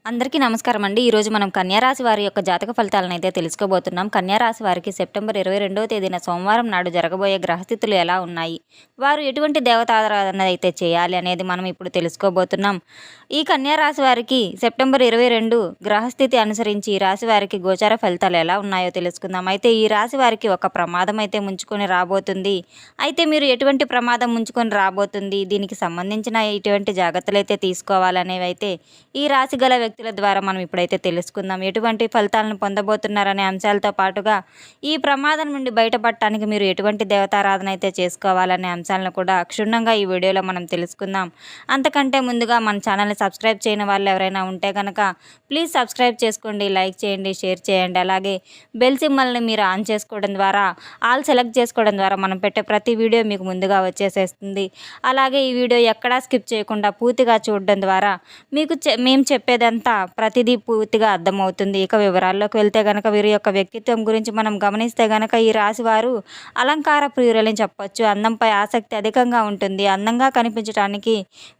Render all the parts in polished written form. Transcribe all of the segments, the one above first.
అందరికీ నమస్కారం అండి. ఈరోజు మనం కన్యారాశి వారి యొక్క జాతక ఫలితాలను అయితే తెలుసుకోబోతున్నాం. కన్యారాశి వారికి సెప్టెంబర్ 22వ తేదీన సోమవారం నాడు జరగబోయే గ్రహస్థితులు ఎలా ఉన్నాయి, వారు ఎటువంటి దేవతారాధన అయితే చేయాలి అనేది మనం ఇప్పుడు తెలుసుకోబోతున్నాం. ఈ కన్యారాశి వారికి సెప్టెంబర్ 22 గ్రహస్థితి అనుసరించి ఈ రాశి వారికి గోచార ఫలితాలు ఎలా ఉన్నాయో తెలుసుకుందాం. అయితే ఈ రాశి వారికి ఒక ప్రమాదం అయితే ముంచుకొని రాబోతుంది. అయితే మీరు ఎటువంటి ప్రమాదం ముంచుకొని రాబోతుంది, దీనికి సంబంధించిన ఎటువంటి జాగ్రత్తలు అయితే తీసుకోవాలనేవి అయితే ఈ రాశి గల వ్యక్తుల ద్వారా మనం ఇప్పుడైతే తెలుసుకుందాం. ఎటువంటి ఫలితాలను పొందబోతున్నారనే అంశాలతో పాటుగా ఈ ప్రమాదం నుండి బయటపడటానికి మీరు ఎటువంటి దేవతారాధన అయితే చేసుకోవాలనే అంశాలను కూడా క్షుణ్ణంగా ఈ వీడియోలో మనం తెలుసుకుందాం. అంతకంటే ముందుగా మన ఛానల్ని సబ్స్క్రైబ్ చేయని వాళ్ళు ఎవరైనా ఉంటే కనుక ప్లీజ్ సబ్స్క్రైబ్ చేసుకోండి, లైక్ చేయండి, షేర్ చేయండి. అలాగే బెల్ సింబల్ని మీరు ఆన్ చేసుకోవడం ద్వారా, ఆల్ సెలెక్ట్ చేసుకోవడం ద్వారా మనం పెట్టే ప్రతి వీడియో మీకు ముందుగా వచ్చేసేస్తుంది. అలాగే ఈ వీడియో ఎక్కడా స్కిప్ చేయకుండా పూర్తిగా చూడడం ద్వారా మీకు మేము చెప్పేదంతా ప్రతిదీ పూర్తిగా అర్థమవుతుంది. ఇక వివరాల్లోకి వెళ్తే కనుక వీరి యొక్క వ్యక్తిత్వం గురించి మనం గమనిస్తే కనుక ఈ రాశి వారు అలంకార ప్రియులని చెప్పొచ్చు. అందంపై ఆసక్తి అధికంగా ఉంటుంది. అందంగా కనిపించడానికి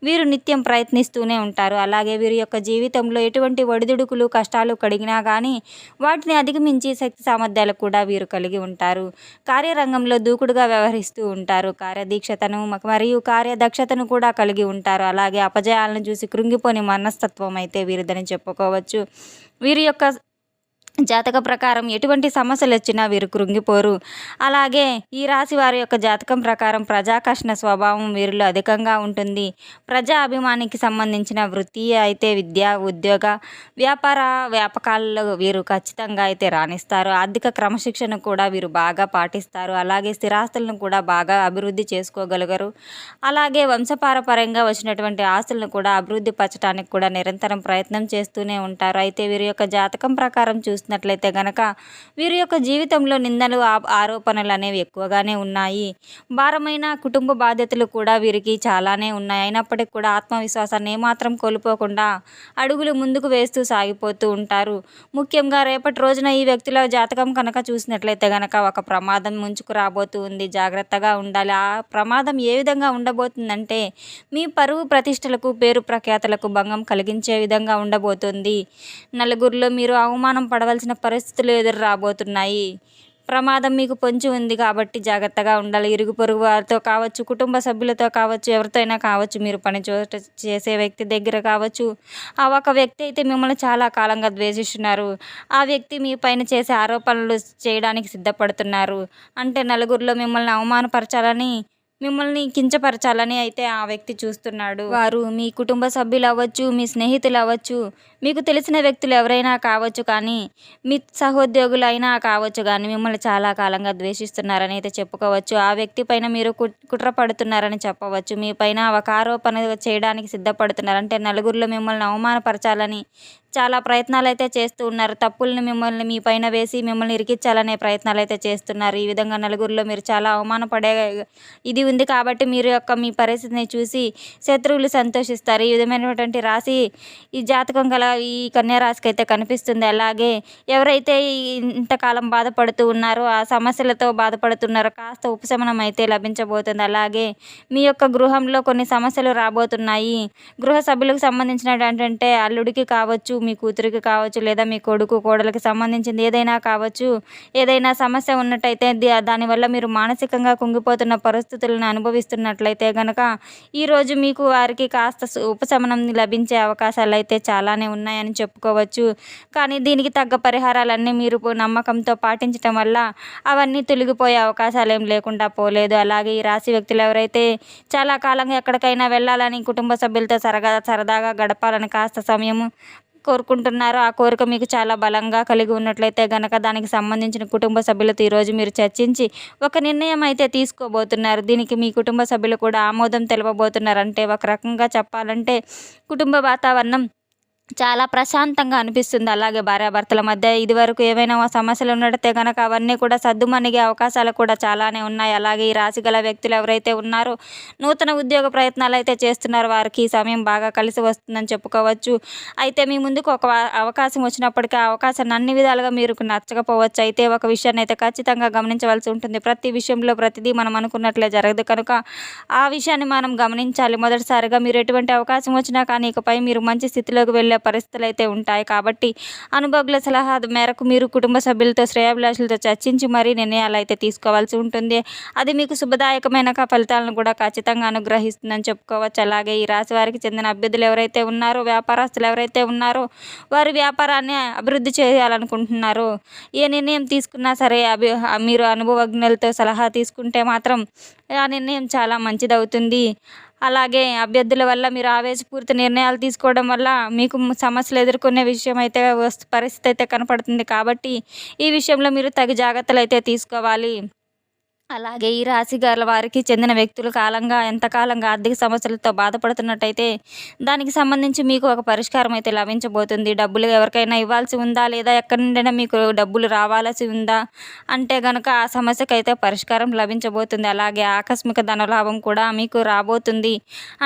వీరు నిత్యం ప్రయత్నిస్తూనే ఉంటారు. అలాగే వీరి యొక్క జీవితంలో ఎటువంటి ఒడిదుడుకులు కష్టాలు కడిగినా కానీ వాటిని అధిగమించి శక్తి సామర్థ్యాలు కూడా వీరు కలిగి ఉంటారు. కార్యరంగంలో దూకుడుగా వ్యవహరిస్తూ ఉంటారు. కార్యదీక్షతను మరియు కార్యదక్షతను కూడా కలిగి ఉంటారు. అలాగే అపజయాలను చూసి కృంగిపోని మనస్తత్వం అయితే వీరిదని చెప్పుకోవచ్చు. వీరి యొక్క జాతక ప్రకారం ఎటువంటి సమస్యలు వచ్చినా వీరు కృంగిపోరు. అలాగే ఈ రాశి వారి యొక్క జాతకం ప్రకారం ప్రజాకర్షణ స్వభావం వీరిలో అధికంగా ఉంటుంది. ప్రజా అభిమానికి సంబంధించిన వృత్తి అయితే విద్య, ఉద్యోగ, వ్యాపకాలలో వీరు ఖచ్చితంగా అయితే రాణిస్తారు. ఆర్థిక క్రమశిక్షణ కూడా వీరు బాగా పాటిస్తారు. అలాగే స్థిరాస్తులను కూడా బాగా అభివృద్ధి చేసుకోగలగరు. అలాగే వంశపారపర్యంగా వచ్చినటువంటి ఆస్తులను కూడా అభివృద్ధి పరచడానికి కూడా నిరంతరం ప్రయత్నం చేస్తూనే ఉంటారు. అయితే వీరి యొక్క జాతకం ప్రకారం చూసినట్లయితే గనక వీరి యొక్క జీవితంలో నిందలు, ఆరోపణలు అనేవి ఎక్కువగానే ఉన్నాయి. భారమైన కుటుంబ బాధ్యతలు కూడా వీరికి చాలానే ఉన్నాయి. అయినప్పటికీ కూడా ఆత్మవిశ్వాసాన్ని ఏమాత్రం కోల్పోకుండా అడుగులు ముందుకు వేస్తూ సాగిపోతూ ఉంటారు. ముఖ్యంగా రేపటి రోజున ఈ వ్యక్తుల జాతకం కనుక చూసినట్లయితే గనక ఒక ప్రమాదం ముంచుకు రాబోతూ ఉంది. జాగ్రత్తగా ఉండాలి. ఆ ప్రమాదం ఏ విధంగా ఉండబోతుందంటే మీ పరువు ప్రతిష్టలకు, పేరు ప్రఖ్యాతలకు భంగం కలిగించే విధంగా ఉండబోతుంది. నలుగురిలో మీరు అవమానం పడవలసిన పరిస్థితులు ఎదురు రాబోతున్నాయి. ప్రమాదం మీకు పొంచి ఉంది కాబట్టి జాగ్రత్తగా ఉండాలి. ఇరుగు పొరుగు వారితో కావచ్చు, కుటుంబ సభ్యులతో కావచ్చు, ఎవరితో అయినా కావచ్చు, మీరు పని చేసే వ్యక్తి దగ్గర కావచ్చు. ఆ ఒక వ్యక్తి అయితే మిమ్మల్ని చాలా కాలంగా ద్వేషిస్తున్నారు. ఆ వ్యక్తి మీ పైన చేసే ఆరోపణలు చేయడానికి సిద్ధపడుతున్నారు. అంటే నలుగురిలో మిమ్మల్ని అవమానపరచాలని, మిమ్మల్ని కించపరచాలని అయితే ఆ వ్యక్తి చూస్తున్నాడు. వారు మీ కుటుంబ సభ్యులు అవ్వచ్చు, మీ స్నేహితులు అవ్వచ్చు, మీకు తెలిసిన వ్యక్తులు ఎవరైనా కావచ్చు, కానీ మీ సహోద్యోగులు అయినా కావచ్చు, కానీ మిమ్మల్ని చాలా కాలంగా ద్వేషిస్తున్నారని అయితే చెప్పుకోవచ్చు. ఆ వ్యక్తి పైన మీరు కుట్ర పడుతున్నారని చెప్పవచ్చు. మీ పైన ఒక ఆరోపణ చేయడానికి సిద్ధపడుతున్నారు. అంటే నలుగురిలో మిమ్మల్ని అవమానపరచాలని చాలా ప్రయత్నాలు అయితే చేస్తూ ఉన్నారు. తప్పుల్ని మిమ్మల్ని మీ పైన వేసి మిమ్మల్ని ఇరికించాలనే ప్రయత్నాలు అయితే చేస్తున్నారు. ఈ విధంగా నలుగురిలో మీరు చాలా అవమానపడే ఇది ఉంది కాబట్టి మీరు యొక్క మీ పరిస్థితిని చూసి శత్రువులు సంతోషిస్తారు. ఈ విధమైనటువంటి రాశి ఈ జాతకం గల ఈ కన్యా రాశికి అయితే కనిపిస్తుంది. అలాగే ఎవరైతే ఇంతకాలం బాధపడుతూ ఉన్నారో, ఆ సమస్యలతో బాధపడుతున్నారో కాస్త ఉపశమనం అయితే లభించబోతుంది. అలాగే మీ యొక్క గృహంలో కొన్ని సమస్యలు రాబోతున్నాయి. గృహ సభ్యులకు సంబంధించినటువంటి అల్లుడికి కావచ్చు, మీ కూతురికి కావచ్చు, లేదా మీ కొడుకు కోడలికి సంబంధించింది ఏదైనా కావచ్చు, ఏదైనా సమస్య ఉన్నట్టయితే దానివల్ల మీరు మానసికంగా కుంగిపోతున్న పరిస్థితులను అనుభవిస్తున్నట్లయితే కనుక ఈరోజు మీకు వారికి కాస్త ఉపశమనం లభించే అవకాశాలు అయితే చాలానే ఉన్నాయని చెప్పుకోవచ్చు. కానీ దీనికి తగ్గ పరిహారాలన్నీ మీరు నమ్మకంతో పాటించడం వల్ల అవన్నీ తొలగిపోయే అవకాశాలు ఏం లేకుండా పోలేదు. అలాగే ఈ రాశి వ్యక్తులు ఎవరైతే చాలా కాలంగా ఎక్కడికైనా వెళ్ళాలని, కుటుంబ సభ్యులతో సరదాగా గడపాలని కాస్త సమయం కోరుకుంటున్నారో, ఆ కోరిక మీకు చాలా బలంగా కలిగి ఉన్నట్లయితే గనక దానికి సంబంధించిన కుటుంబ సభ్యులతో ఈరోజు మీరు చర్చించి ఒక నిర్ణయం అయితే తీసుకోబోతున్నారు. దీనికి మీ కుటుంబ సభ్యులు కూడా ఆమోదం తెలపబోతున్నారు. అంటే ఒక రకంగా చెప్పాలంటే కుటుంబ వాతావరణం చాలా ప్రశాంతంగా అనిపిస్తుంది. అలాగే భార్యాభర్తల మధ్య ఇదివరకు ఏవైనా సమస్యలు ఉన్నట్టయితే కనుక అవన్నీ కూడా సద్దుమణిగే అవకాశాలు కూడా చాలానే ఉన్నాయి. అలాగే ఈ రాశి గల వ్యక్తులు ఎవరైతే ఉన్నారో నూతన ఉద్యోగ ప్రయత్నాలు అయితే చేస్తున్నారో వారికి ఈ సమయం బాగా కలిసి వస్తుందని చెప్పుకోవచ్చు. అయితే మీ ముందుకు ఒక అవకాశం వచ్చినప్పటికీ ఆ అవకాశాన్ని అన్ని విధాలుగా మీరు నచ్చకపోవచ్చు. అయితే ఒక విషయాన్ని అయితే ఖచ్చితంగా గమనించవలసి ఉంటుంది. ప్రతి విషయంలో ప్రతిదీ మనం అనుకున్నట్లే జరగదు కనుక ఆ విషయాన్ని మనం గమనించాలి. మొదటిసారిగా మీరు ఎటువంటి అవకాశం వచ్చినా కానీ ఇకపై మీరు మంచి స్థితిలోకి వెళ్ళే పరిస్థితులు అయితే ఉంటాయి. కాబట్టి అనుభవజ్ఞుల సలహా మేరకు మీరు కుటుంబ సభ్యులతో శ్రేయోభిలాషులతో చర్చించి మరీ నిర్ణయాలు అయితే తీసుకోవాల్సి ఉంటుంది. అది మీకు శుభదాయకమైన ఫలితాలను కూడా ఖచ్చితంగా అనుగ్రహిస్తుందని చెప్పుకోవచ్చు. అలాగే ఈ రాశి వారికి చెందిన అభ్యర్థులు ఎవరైతే ఉన్నారో, వ్యాపారస్తులు ఎవరైతే ఉన్నారో వారి వ్యాపారాన్ని అభివృద్ధి చేయాలనుకుంటున్నారో, ఏ నిర్ణయం తీసుకున్నా సరే మీరు అనుభవజ్ఞులతో సలహా తీసుకుంటే మాత్రం ఆ నిర్ణయం చాలా మంచిదవుతుంది. అలాగే అభ్యర్థుల వల్ల మీరు ఆవేశపూరిత నిర్ణయాలు తీసుకోవడం వల్ల మీకు సమస్యలు ఎదుర్కొనే విషయం అయితే పరిస్థితి అయితే కనపడుతుంది. కాబట్టి ఈ విషయంలో మీరు తగు జాగ్రత్తలు అయితే తీసుకోవాలి. అలాగే ఈ రాశి గల వారికి చెందిన వ్యక్తులు ఎంతకాలంగా ఆర్థిక సమస్యలతో బాధపడుతున్నట్టయితే దానికి సంబంధించి మీకు ఒక పరిష్కారం అయితే లభించబోతుంది. డబ్బులు ఎవరికైనా ఇవ్వాల్సి ఉందా, లేదా ఎక్కడి నుండైనా మీకు డబ్బులు రావాల్సి ఉందా అంటే కనుక ఆ సమస్యకైతే పరిష్కారం లభించబోతుంది. అలాగే ఆకస్మిక ధనలాభం కూడా మీకు రాబోతుంది.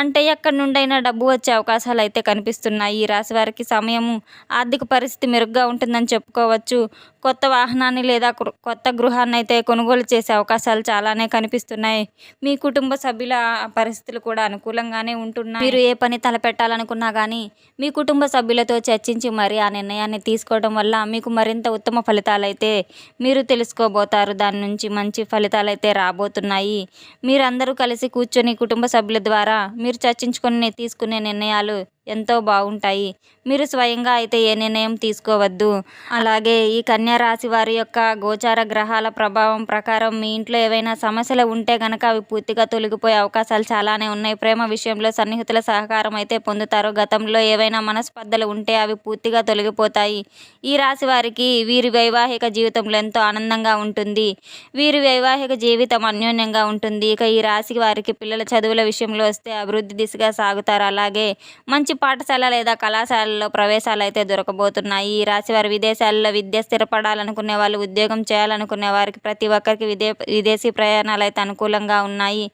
అంటే ఎక్కడి నుండైనా డబ్బు వచ్చే అవకాశాలు అయితే కనిపిస్తున్నాయి. ఈ రాశి వారికి సమయము ఆర్థిక పరిస్థితి మెరుగ్గా ఉంటుందని చెప్పుకోవచ్చు. కొత్త వాహనాన్ని లేదా కొత్త గృహాన్ని అయితే కొనుగోలు చేసే అవకాశాలు చాలానే కనిపిస్తున్నాయి. మీ కుటుంబ సభ్యుల పరిస్థితులు కూడా అనుకూలంగానే ఉంటున్నాయి. మీరు ఏ పని తలపెట్టాలనుకున్నా కానీ మీ కుటుంబ సభ్యులతో చర్చించి మరి ఆ నిర్ణయాన్ని తీసుకోవడం వల్ల మీకు మరింత ఉత్తమ ఫలితాలు అయితే మీరు తెలుసుకోబోతారు. దాని నుంచి మంచి ఫలితాలు అయితే రాబోతున్నాయి. మీరందరూ కలిసి కూర్చొని కుటుంబ సభ్యుల ద్వారా మీరు చర్చించుకొని తీసుకునే నిర్ణయాలు ఎంతో బాగుంటాయి. మీరు స్వయంగా అయితే ఏ నిర్ణయం తీసుకోవద్దు. అలాగే ఈ కన్యా రాశి వారి యొక్క గోచార గ్రహాల ప్రభావం ప్రకారం మీ ఇంట్లో ఏవైనా సమస్యలు ఉంటే కనుక అవి పూర్తిగా తొలగిపోయే అవకాశాలు చాలానే ఉన్నాయి. ప్రేమ విషయంలో సన్నిహితుల సహకారం అయితే పొందుతారు. గతంలో ఏవైనా మనస్పర్ధలు ఉంటే అవి పూర్తిగా తొలగిపోతాయి. ఈ రాశి వారికి వీరి వైవాహిక జీవితంలో ఎంతో ఆనందంగా ఉంటుంది. వీరి వైవాహిక జీవితం అన్యోన్యంగా ఉంటుంది. ఇక ఈ రాశి వారికి పిల్లల చదువుల విషయంలో వస్తే అభివృద్ధి దిశగా సాగుతారు. అలాగే మంచి పాఠశాల లేదా కళాశాలలో ప్రవేశాలు అయితే దొరకబోతున్నాయి. ఈ రాశి వారి విదేశాల్లో విద్య స్థిరపడాలనుకునే వాళ్ళు, ఉద్యోగం చేయాలనుకునే వారికి ప్రతి ఒక్కరికి విదేశీ ప్రయాణాలు అయితే అనుకూలంగా ఉన్నాయి.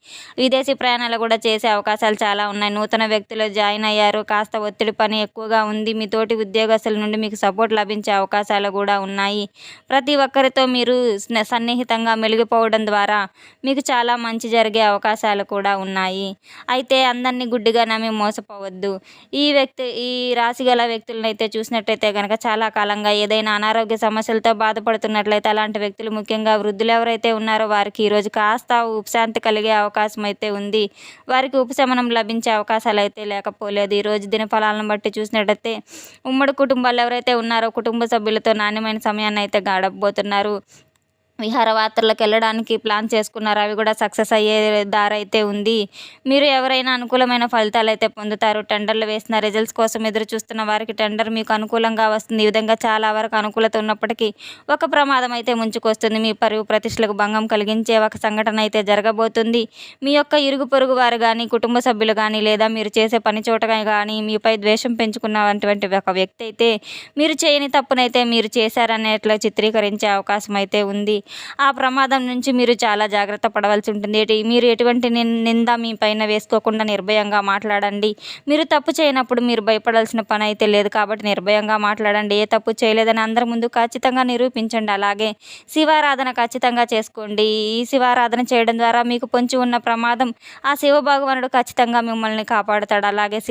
విదేశీ ప్రయాణాలు కూడా చేసే అవకాశాలు చాలా ఉన్నాయి. నూతన వ్యక్తులు జాయిన్ అయ్యారు. కాస్త ఒత్తిడి పని ఎక్కువగా ఉంది. మీ తోటి ఉద్యోగస్తుల నుండి మీకు సపోర్ట్ లభించే అవకాశాలు కూడా ఉన్నాయి. ప్రతి ఒక్కరితో మీరు సన్నిహితంగా మెలిగిపోవడం ద్వారా మీకు చాలా మంచి జరిగే అవకాశాలు కూడా ఉన్నాయి. అయితే అందరినీ గుడ్డిగా నమ్మి మోసపోవద్దు. ఈ రాశి గల వ్యక్తులను అయితే చూసినట్టయితే కనుక చాలా కాలంగా ఏదైనా అనారోగ్య సమస్యలతో బాధపడుతున్నట్లయితే అలాంటి వ్యక్తులు, ముఖ్యంగా వృద్ధులు ఎవరైతే ఉన్నారో వారికి ఈరోజు కాస్త ఉపశాంతి కలిగే అవకాశం అయితే ఉంది. వారికి ఉపశమనం లభించే అవకాశాలు అయితే లేకపోలేదు. ఈరోజు దినఫలాలను బట్టి చూసినట్టయితే ఉమ్మడి కుటుంబాలు ఎవరైతే ఉన్నారో కుటుంబ సభ్యులతో నాణ్యమైన సమయాన్ని అయితే గడపబోతున్నారు. విహారయాత్రలకు వెళ్ళడానికి ప్లాన్ చేసుకున్నారు. అవి కూడా సక్సెస్ అయ్యే దారైతే ఉంది. మీరు ఎవరైనా అనుకూలమైన ఫలితాలు అయితే పొందుతారు. టెండర్లు వేసిన రిజల్ట్స్ కోసం ఎదురు చూస్తున్న వారికి టెండర్ మీకు అనుకూలంగా వస్తుంది. ఈ విధంగా చాలా వరకు అనుకూలత ఉన్నప్పటికీ ఒక ప్రమాదం అయితే ముంచుకొస్తుంది. మీ పరువు ప్రతిష్టలకు భంగం కలిగించే ఒక సంఘటన అయితే జరగబోతుంది. మీ యొక్క ఇరుగు పొరుగు వారు కానీ, కుటుంబ సభ్యులు కానీ, లేదా మీరు చేసే పని చోట కానీ మీపై ద్వేషం పెంచుకున్నటువంటి ఒక వ్యక్తి అయితే మీరు చేయని తప్పునైతే మీరు చేశారనేట్లు చిత్రీకరించే అవకాశం అయితే ఉంది. ఆ ప్రమాదం నుంచి మీరు చాలా జాగ్రత్త పడవలసి ఉంటుంది. మీరు ఎటువంటి నింద మీ పైన వేసుకోకుండా నిర్భయంగా మాట్లాడండి. మీరు తప్పు చేయనప్పుడు మీరు భయపడాల్సిన పని అయితే లేదు. కాబట్టి నిర్భయంగా మాట్లాడండి. ఏ తప్పు చేయలేదని అందరి ముందు ఖచ్చితంగా నిరూపించండి. అలాగే శివారాధన ఖచ్చితంగా చేసుకోండి. ఈ శివారాధన చేయడం ద్వారా మీకు పొంచి ఉన్న ప్రమాదం ఆ శివ భగవానుడు ఖచ్చితంగా మిమ్మల్ని కాపాడుతాడు. అలాగే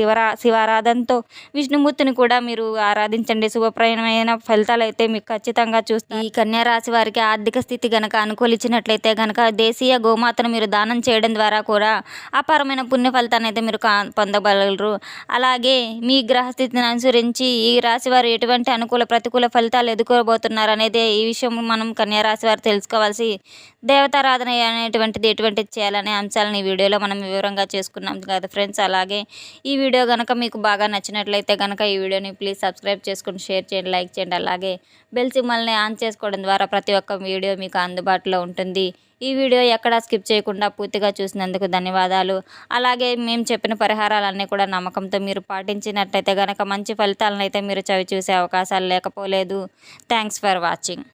శివారాధనతో విష్ణుమూర్తిని కూడా మీరు ఆరాధించండి. శుభప్రదమైన ఫలితాలు అయితే మీకు ఖచ్చితంగా చూస్తాయి. ఈ కన్యా రాశి వారికి ఆర్థిక స్థితి గనక అనుకూలించినట్లయితే గనక దేశీయ గోమాతను మీరు దానం చేయడం ద్వారా కూడా అపారమైన పుణ్య ఫలితాన్ని అయితే మీరు పొందగలరు. అలాగే మీ గ్రహస్థితిని అనుసరించి ఈ రాశి వారు ఎటువంటి అనుకూల ప్రతికూల ఫలితాలు ఎదుర్కోబోతున్నారు అనేది ఈ విషయం మనం కన్యా రాశి వారు తెలుసుకోవాల్సి దేవతారాధన ఎటువంటిది చేయాలనే అంశాలను ఈ వీడియోలో మనం వివరంగా చేసుకున్నాం కదా ఫ్రెండ్స్. అలాగే ఈ వీడియో కనుక మీకు బాగా నచ్చినట్లయితే కనుక ఈ వీడియోని ప్లీజ్ సబ్స్క్రైబ్ చేసుకుని షేర్ చేయండి, లైక్ చేయండి. అలాగే బెల్ సింబల్ని ఆన్ చేసుకోవడం ద్వారా ప్రతి ఒక్క వీడియో మీకు అందుబాటులో ఉంటుంది. ఈ వీడియో ఎక్కడా స్కిప్ చేయకుండా పూర్తిగా చూసినందుకు ధన్యవాదాలు. అలాగే మేము చెప్పిన పరిహారాలన్నీ కూడా నమ్మకంతో మీరు పాటించినట్లయితే కనుక మంచి ఫలితాలను అయితే మీరు చవి చూసే అవకాశాలు లేకపోలేదు. Thanks for watching.